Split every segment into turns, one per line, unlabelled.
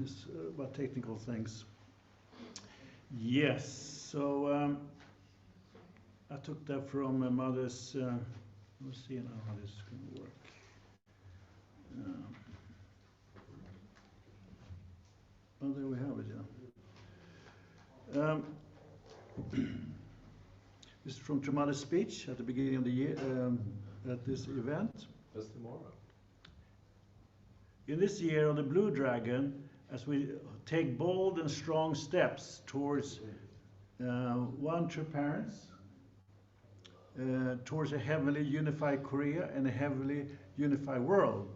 this about technical things. Yes, so I took that from my mother's. We'll see now how this is going to work. Oh, there we have it. Yeah. This is from Tremada's speech at the beginning of the year at this event.
That's tomorrow.
In this year of the Blue Dragon, as we take bold and strong steps towards one true parents, towards a heavenly unified Korea and a heavenly unified world,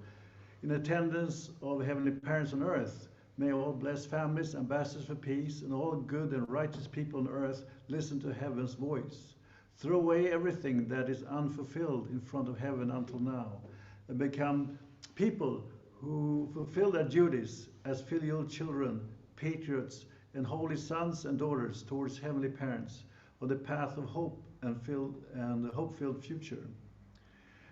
in attendance of heavenly parents on earth, may all blessed families, ambassadors for peace, and all good and righteous people on earth listen to heaven's voice. Throw away everything that is unfulfilled in front of heaven until now, and become people who fulfill their duties as filial children, patriots, and holy sons and daughters towards heavenly parents on the path of hope and a hope-filled future.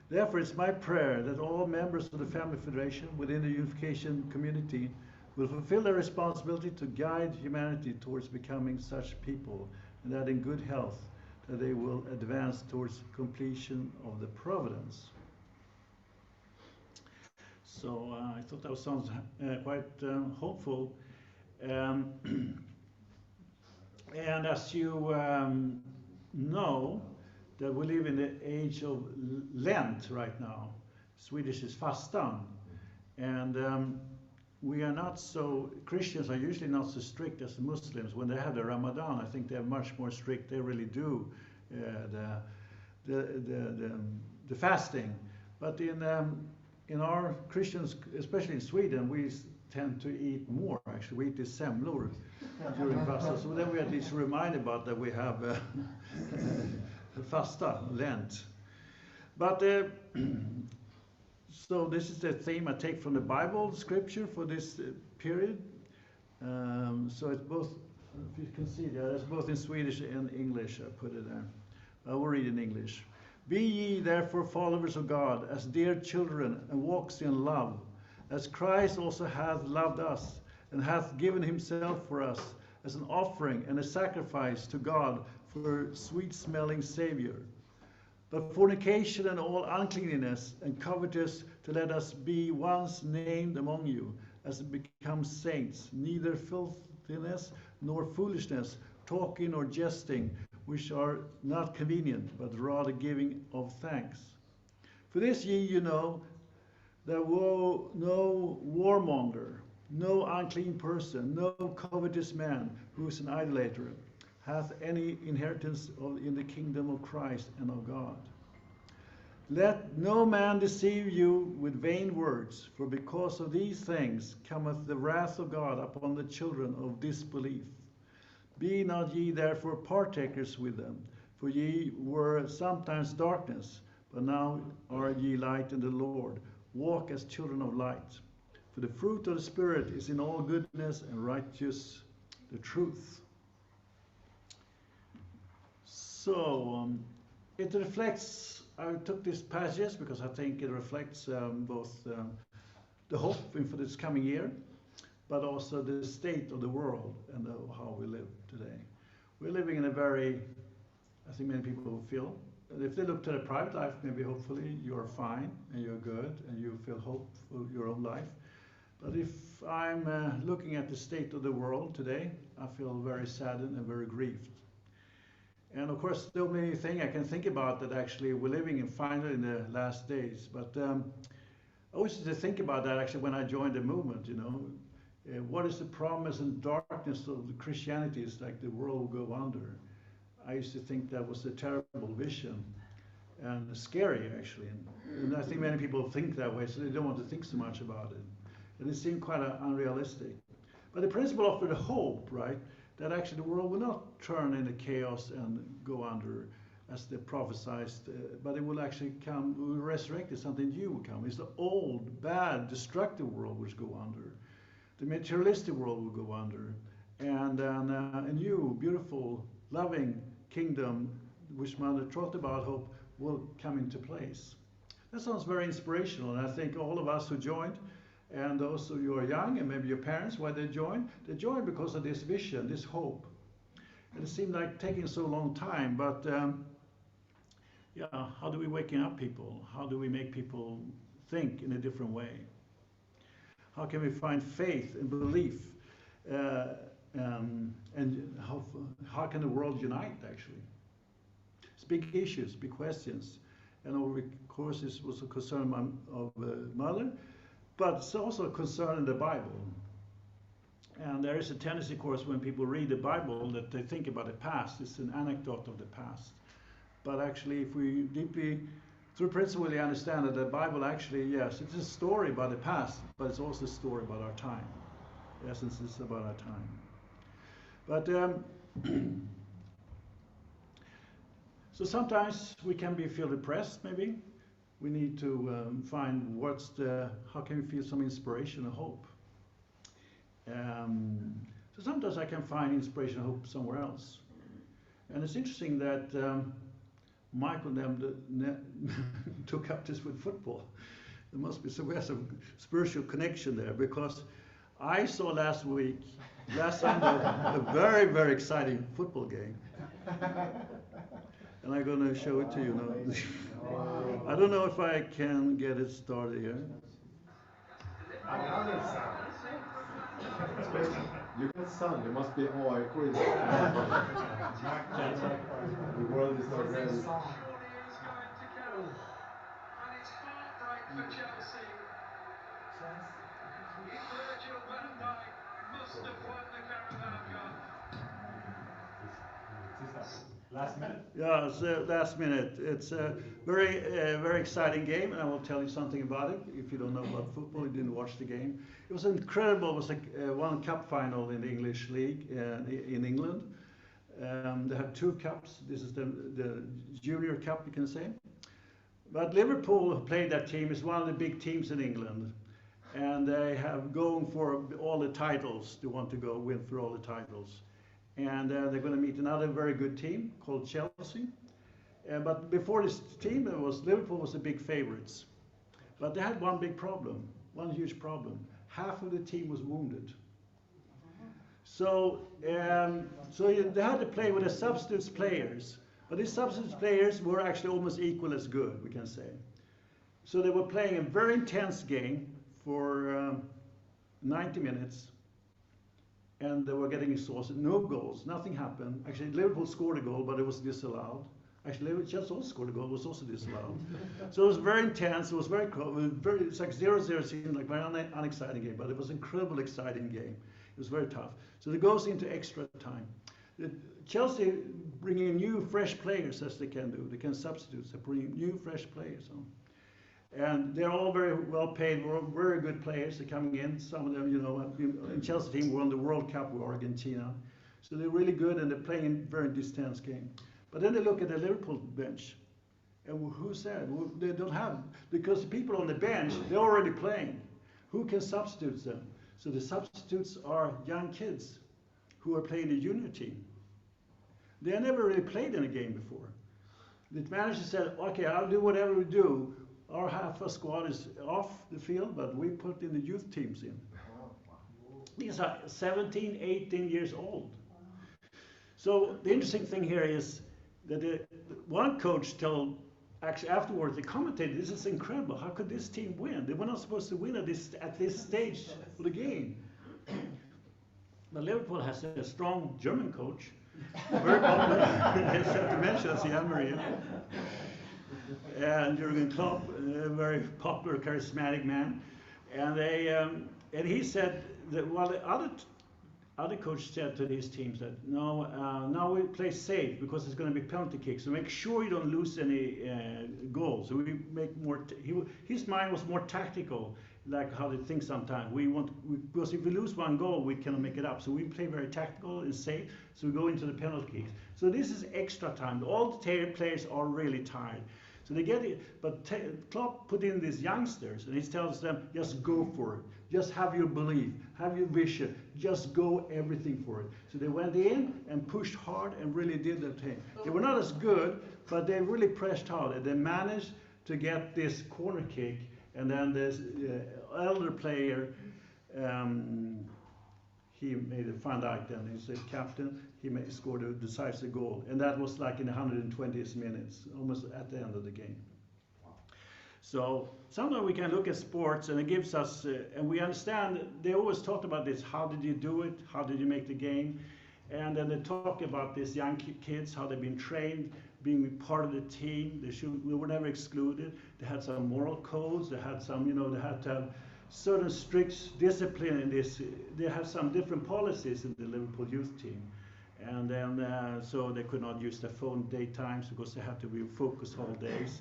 Therefore, it's my prayer that all members of the Family Federation within the unification community will fulfill their responsibility to guide humanity towards becoming such people, and that in good health, that they will advance towards completion of the providence. So I thought that sounds quite hopeful. And as you know, that we live in the age of Lent right now. Swedish is fastan. And we are not so, Christians are usually not so strict as the Muslims. When they have the Ramadan, I think they're much more strict. They really do the fasting. But in our Christians, especially in Sweden, we tend to eat more. Actually, we eat the semlor during fasta. So then we at least remind about that we have fasta, Lent. But so this is the theme I take from the Bible scripture for this period. So it's both, if you can see there, it's both in Swedish and English. I put it there. I will read in English. Be ye therefore followers of God, as dear children, and walks in love, as Christ also hath loved us, and hath given himself for us as an offering and a sacrifice to God for a sweet-smelling Savior. But fornication and all uncleanness and covetous to let us be once named among you, as becomes saints, neither filthiness nor foolishness, talking or jesting, which are not convenient, but rather giving of thanks. For this ye you know, that no warmonger, no unclean person, no covetous man, who is an idolater, hath any inheritance in the kingdom of Christ and of God. Let no man deceive you with vain words, for because of these things cometh the wrath of God upon the children of disbelief. Be not ye therefore partakers with them, for ye were sometimes darkness, but now are ye light in the Lord. Walk as children of light. For the fruit of the Spirit is in all goodness and righteous, the truth. So it reflects, I took this passage because I think it reflects both the hope for this coming year, but also the state of the world and how we live today. We're living in a very, I think many people feel, if they look to their private life, maybe hopefully you're fine and you're good and you feel hope for your own life. But if I'm looking at the state of the world today, I feel very saddened and very grieved. And of course, there are many things I can think about that actually we're living in finally in the last days. But I always used to think about that actually when I joined the movement, you know. What is the promise and darkness of Christianity? It's like the world will go under. I used to think that was a terrible vision and scary actually. And I think many people think that way, so they don't want to think so much about it. And it seemed quite unrealistic. But the principle offered a hope, right? That actually the world will not turn into chaos and go under as they prophesied, but it will actually come, will resurrect, something new will come. It's the old, bad, destructive world which go under. The materialistic world will go under. And a new, beautiful, loving kingdom, which Mother talked about, hope, will come into place. That sounds very inspirational, and I think all of us who joined And those of you who are young, and maybe your parents, why they join because of this vision, this hope. And it seemed like taking so long time, but yeah, how do we waken up people? How do we make people think in a different way? How can we find faith and belief? And how can the world unite, actually? It's big issues, big questions. And of course, this was a concern of Mother, but it's also a concern in the Bible. And there is a tendency, of course, when people read the Bible, that they think about the past. It's an anecdote of the past. But actually, if we deeply, through principle, really understand that the Bible actually, yes, it's a story about the past, but it's also a story about our time. In essence, it's about our time. But so sometimes we can feel depressed, maybe. We need to find how can we feel some inspiration and hope. So sometimes I can find inspiration and hope somewhere else. And it's interesting that Michael took up this with football. There must be some spiritual connection there, because I saw last Sunday, a very, very exciting football game. And I'm going to show it to you now. I don't know if I can get it started here.
You got sun, there must be AIK. The world is not ready.
And it's heartbreak for Chelsea. Virgil van Dijk must have won the Carabao Cup.
Last minute?
Yeah, it's last minute. It's a very exciting game, and I will tell you something about it. If you don't know about football, you didn't watch the game. It was incredible. It was like one cup final in the English league in England. They have two cups. This is the junior cup, you can say. But Liverpool, who played that team, is one of the big teams in England. And they have gone for all the titles. They want to go win for all the titles. And they're going to meet another very good team called Chelsea. But before this team, Liverpool was the big favorites. But they had one big problem, one huge problem. Half of the team was wounded. So they had to play with the substitute players. But these substitute players were actually almost equal as good, we can say. So they were playing a very intense game for 90 minutes. And they were getting exhausted. No goals, nothing happened. Actually, Liverpool scored a goal, but it was disallowed. Actually, Chelsea also scored a goal, it was also disallowed. So it was very intense, it was very cool. It's like 0-0, seemed like a very unexciting game, but it was an incredibly exciting game. It was very tough. So it goes into extra time. Chelsea bringing in new, fresh players, as they can do. They can substitute, they bring new, fresh players on. And they're all very well paid, very good players. They're coming in. Some of them, in Chelsea team won the World Cup with Argentina. So they're really good, and they're playing a very intense game. But then they look at the Liverpool bench. And who said? Well, they don't have, because the people on the bench, they're already playing. Who can substitute them? So the substitutes are young kids who are playing the junior team. They have never really played in a game before. The manager said, okay, I'll do whatever we do. Our half a squad is off the field, but we put in the youth teams in. These are 17, 18 years old. So the interesting thing here is that one coach told, actually afterwards, the commentator, this is incredible. How could this team win? They were not supposed to win at this stage of the game. But Liverpool has a strong German coach. Very popular. I have to mention, it's Jan-Maria. And Jurgen Klopp, a very popular, charismatic man, and he said that while the other coach said to these teams that no, now we play safe because it's going to be penalty kicks, so make sure you don't lose any goals. So we make more. His mind was more tactical, like how they think sometimes. Because if we lose one goal, we cannot make it up. So we play very tactical and safe. So we go into the penalty kicks. So this is extra time. All the players are really tired. So they get it, but Klopp put in these youngsters, and he tells them, just go for it. Just have your belief, have your vision, just go everything for it. So they went in and pushed hard and really did their thing. They were not as good, but they really pressed hard, and they managed to get this corner kick, and then elder player, he made a Van Dijk then, he's a captain, scored a decisive goal. And that was like in the 120th minutes, almost at the end of the game. So sometimes we can look at sports and it gives us, and we understand, they always talked about this, how did you do it, how did you make the game? And then they talk about these young kids, how they've been trained, being part of the team, they were never excluded, they had some moral codes, they had some, they had to have certain strict discipline in this, they have some different policies in the Liverpool youth team. And then, so they could not use their phone daytimes because they had to be focused all days.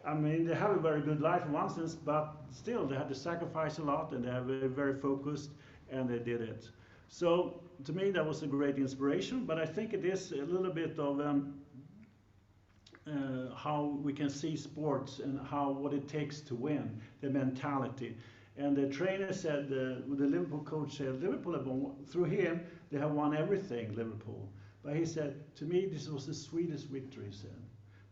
I mean, they have a very good life in one sense, but still they had to sacrifice a lot and they were very focused and they did it. So to me that was a great inspiration, but I think it is a little bit of how we can see sports and what it takes to win, the mentality. And the trainer said, the Liverpool coach said, Liverpool have won, through him, they have won everything, Liverpool. But he said, to me, this was the sweetest victory, he said.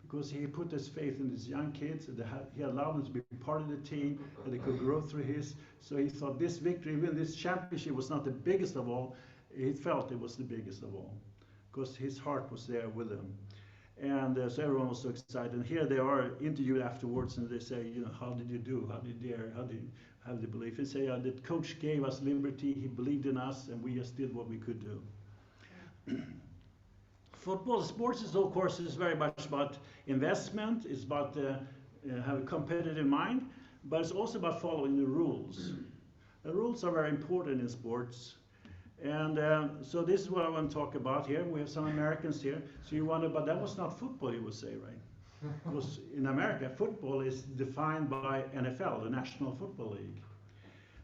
Because he put his faith in these young kids, and he allowed them to be part of the team, and they could grow through his. So he thought this victory, even this championship, was not the biggest of all. He felt it was the biggest of all, because his heart was there with them. And so everyone was so excited. And here they are interviewed afterwards, and they say, how did you do? How did you dare? How did you have the belief? They say, the coach gave us liberty, he believed in us, and we just did what we could do. Football, sports is of course is very much about investment, it's about have a competitive mind, but it's also about following the rules. The rules are very important in sports. And so this is what I want to talk about here. We have some Americans here. So you wonder, but that was not football, you would say, right? Because in America, football is defined by NFL, the National Football League.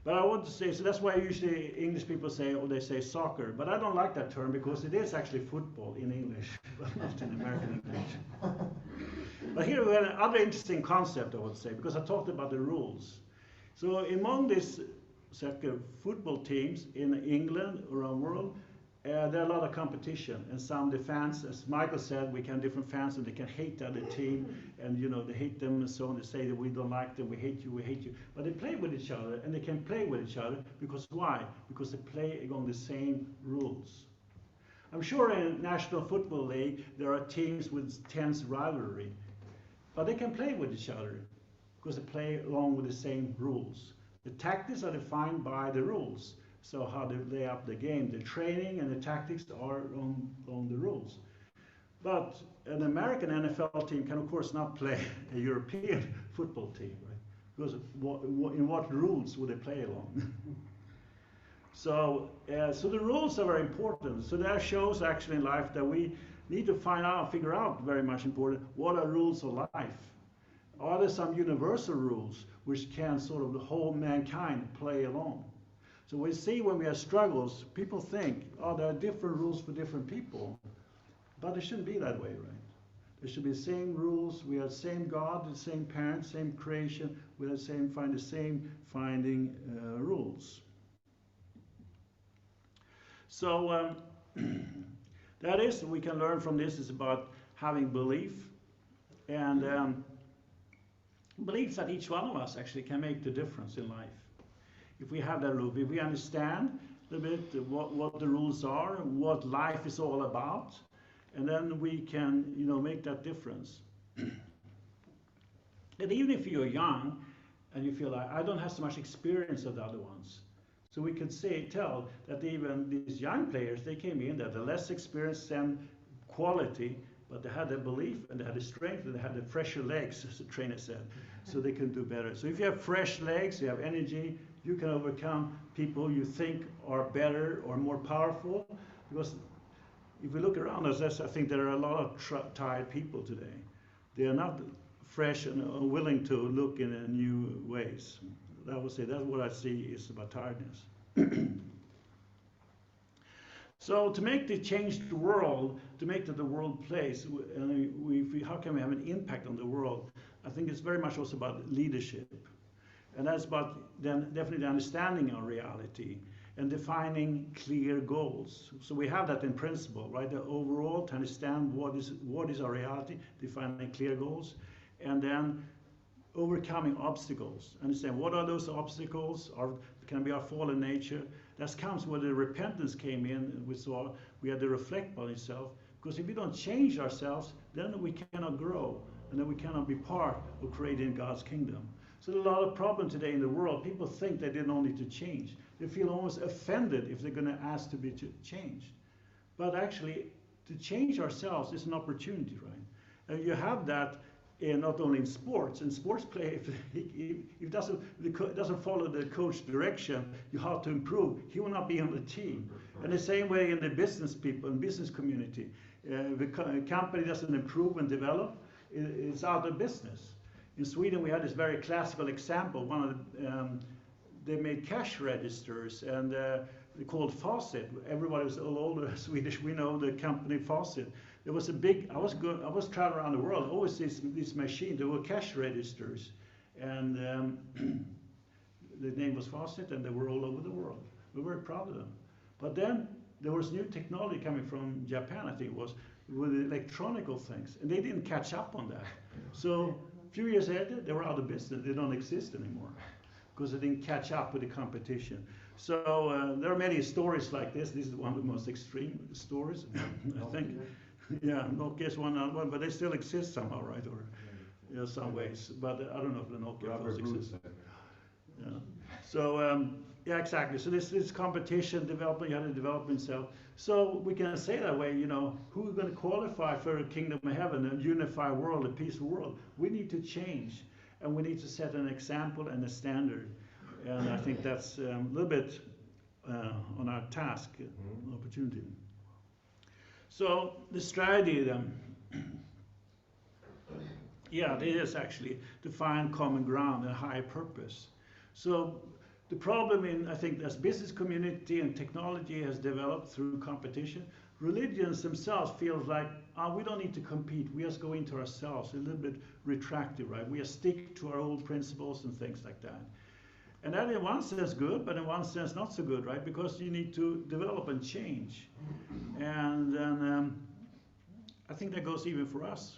But I want to say, so that's why usually English people say, or they say soccer. But I don't like that term because it is actually football in English, but not in American English. But here we have another interesting concept, I would say, because I talked about the rules. So among these soccer football teams in England, around the world, there are a lot of competition, and some the fans, as Michael said, we can have different fans, and they can hate the other team, and they hate them and so on. They say that we don't like them, we hate you, we hate you. But they play with each other, and they can play with each other because why? Because they play along the same rules. I'm sure in National Football League there are teams with tense rivalry, but they can play with each other because they play along with the same rules. The tactics are defined by the rules. So how they lay up the game, the training and the tactics are on the rules. But an American NFL team can of course not play a European football team, right? Because in what rules would they play along? So the rules are very important. So that shows actually in life that we need to figure out very much important, what are rules of life? Are there some universal rules which can sort of the whole mankind play along? So we see when we have struggles, people think, there are different rules for different people. But it shouldn't be that way, right? There should be the same rules. We have the same God, the same parents, same creation. We have the same finding rules. So that is, we can learn from this, is about having belief. And belief that each one of us actually can make the difference in life. If we have that rule, if we understand a little bit what the rules are, what life is all about, and then we can, make that difference. And even if you're young and you feel like, I don't have so much experience of the other ones. So we could tell that even these young players, they came in, they're less experienced than quality, but they had the belief and they had the strength and they had the fresher legs, as the trainer said, so they can do better. So if you have fresh legs, you have energy, you can overcome people you think are better or more powerful. Because if we look around us, I think there are a lot of tired people today. They are not fresh and willing to look in new ways. I would say that's what I see is about tiredness. So to make the change the world, to make that the world place, how can we have an impact on the world? I think it's very much also about leadership. And that's about then definitely understanding our reality and defining clear goals. So we have that in principle, right? The overall, to understand what is our reality, defining clear goals. And then overcoming obstacles. Understand what are those obstacles? Can be our fallen nature. That comes where the repentance came in, and we had to reflect on itself. Because if we don't change ourselves, then we cannot grow, and then we cannot be part of creating God's kingdom. So there's a lot of problem today in the world. People think they don't need to change. They feel almost offended if they're going to ask to be changed. But actually, to change ourselves is an opportunity, right? And you have that not only in sports. In sports play, if it doesn't follow the coach direction, you have to improve. He will not be on the team. And the same way in the business people and business community, the company doesn't improve and develop, it's out of business. In Sweden, we had this very classical example. They made cash registers, and they called Faucet. Everybody was all older Swedish. We know the company Faucet. There was a big. I was traveling around the world. Always this machine. There were cash registers, and the name was Faucet, and they were all over the world. We were very proud of them. But then there was new technology coming from Japan. I think it was with electronical things, and they didn't catch up on that. So a few years later, they were out of business. They don't exist anymore because they didn't catch up with the competition. So there are many stories like this. This is one of the most extreme stories, I think. Yeah, Nokia is one, but they still exist somehow, right? Or some ways. But I don't know if the Nokia phones exist. Yeah. So yeah, exactly. So this competition development, you have to develop himself. So we can say that way, who's going to qualify for a kingdom of heaven, a unified world, a peaceful world? We need to change, and we need to set an example and a standard. And I think that's a little bit on our task, opportunity. So the strategy then, yeah, it is actually to find common ground and high purpose. So the problem I think as business community and technology has developed through competition, religions themselves feel like, we don't need to compete, we just go into ourselves, a little bit retractive, right? We just stick to our old principles and things like that. And that in one sense good, but in one sense not so good, right? Because you need to develop and change. And then I think that goes even for us,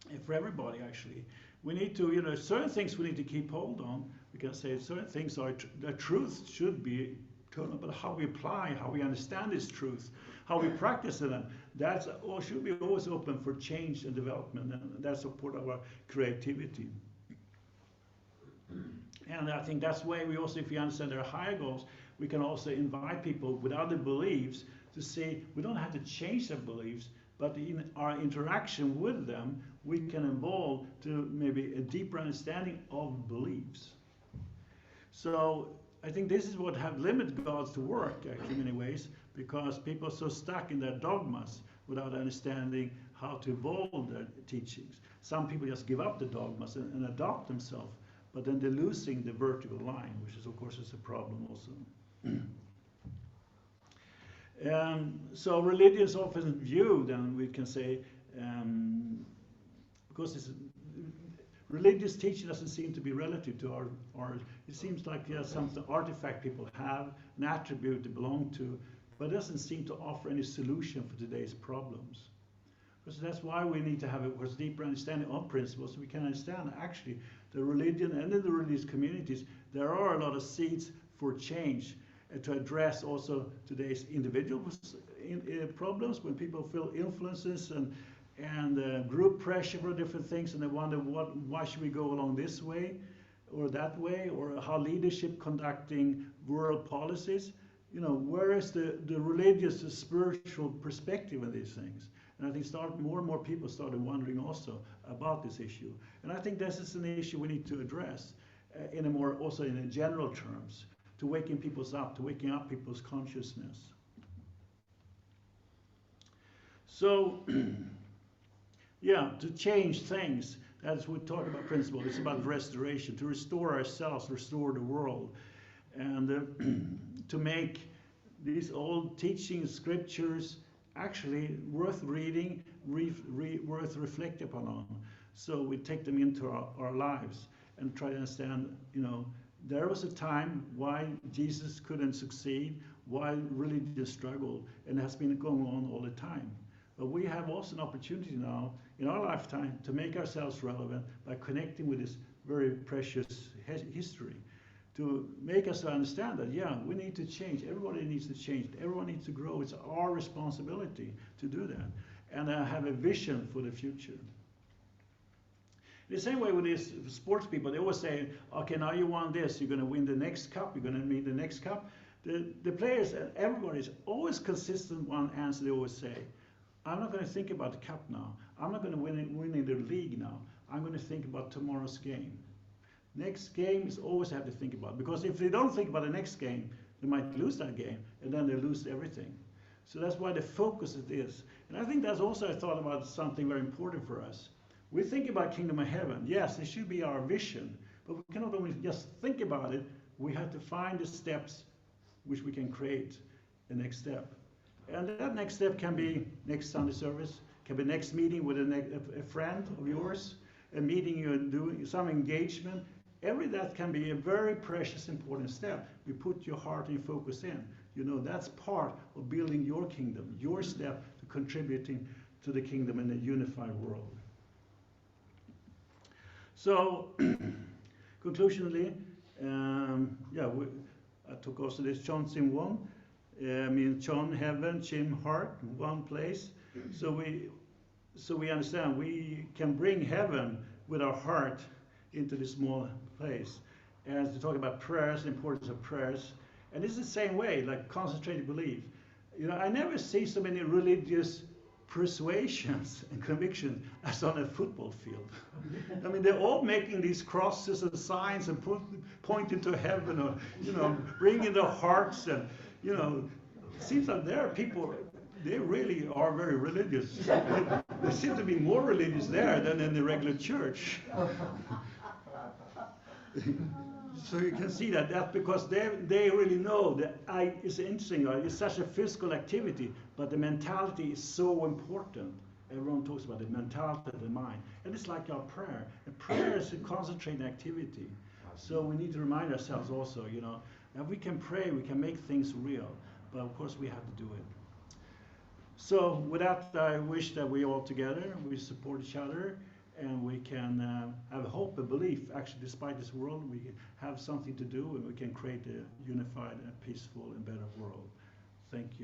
and for everybody actually. We need to, certain things we need to keep hold on. We can say certain things are, the truth should be told, but how we apply, how we understand this truth, how we practice it, that's should be always open for change and development, and that's a part of our creativity. And I think that's why we also, if we understand their higher goals, we can also invite people with other beliefs to say we don't have to change their beliefs, but in our interaction with them, we can evolve to maybe a deeper understanding of beliefs. So I think this is what have limited God's to work actually in many ways, because people are so stuck in their dogmas without understanding how to evolve their teachings. Some people just give up the dogmas and adopt themselves. But then they're losing the vertical line, which is, of course, is a problem also. So religion is often viewed, and we can say, because religious teaching doesn't seem to be relative to our it seems like some artifact people have, an attribute they belong to, but it doesn't seem to offer any solution for today's problems. So that's why we need to have a deeper understanding of principles, so we can understand actually the religion and in the religious communities, there are a lot of seeds for change to address also today's individual problems when people feel influences and group pressure for different things, and they wonder why should we go along this way or that way, or how leadership conducting world policies. Where is the religious, the spiritual perspective of these things? And I think more and more people started wondering also about this issue. And I think this is an issue we need to address also in general terms, to waking up people's consciousness. So, yeah, to change things, that's what we talk about principle. It's about restoration, to restore ourselves, restore the world, and to make these old teachings, scriptures, actually worth reading, worth reflecting upon. So we take them into our lives and try to understand, there was a time why Jesus couldn't succeed, why religion struggled, and it has been going on all the time. But we have also an opportunity now in our lifetime to make ourselves relevant by connecting with this very precious history, to make us understand that, yeah, we need to change. Everybody needs to change. Everyone needs to grow. It's our responsibility to do that. And have a vision for the future. The same way with these sports people, they always say, okay, now you won this, you're going to win the next cup, you're going to win the next cup. The players and everybody is always consistent one answer they always say. I'm not going to think about the cup now. I'm not going to win the league now. I'm going to think about tomorrow's game. Next game is always have to think about, because if they don't think about the next game, they might lose that game, and then they lose everything. So that's why the focus it is. And I think that's also, I thought about something very important for us. We think about kingdom of heaven. Yes, it should be our vision, but we cannot only just think about it. We have to find the steps which we can create the next step. And that next step can be next Sunday service, can be next meeting with a friend of yours, a meeting you're doing, some engagement. That can be a very precious, important step. You put your heart and focus in. You know, that's part of building your kingdom, your step to contributing to the kingdom in a unified world. So, conclusionally, I took also this Chon Sim Won. Chon, heaven, Chim, heart, one place. So we understand we can bring heaven with our heart into this small place. And to talk about prayers, the importance of prayers. And it's the same way, like concentrated belief. You know, I never see so many religious persuasions and convictions as on a football field. I mean, they're all making these crosses and signs and pointing to heaven, or, you know, bringing their hearts, and, you know, it seems like there are people, they really are very religious. They seem to be more religious there than in the regular church. So you can see that's because they really know that it's interesting, it's such a physical activity, but the mentality is so important. Everyone talks about the mentality of the mind. And it's like our prayer. And prayer is a concentrated activity. So we need to remind ourselves also, you know, that we can pray, we can make things real, but of course we have to do it. So with that, I wish that we all together, we support each other, and we can have hope and belief. Actually, despite this world, we have something to do, and we can create a unified, and peaceful, and better world. Thank you.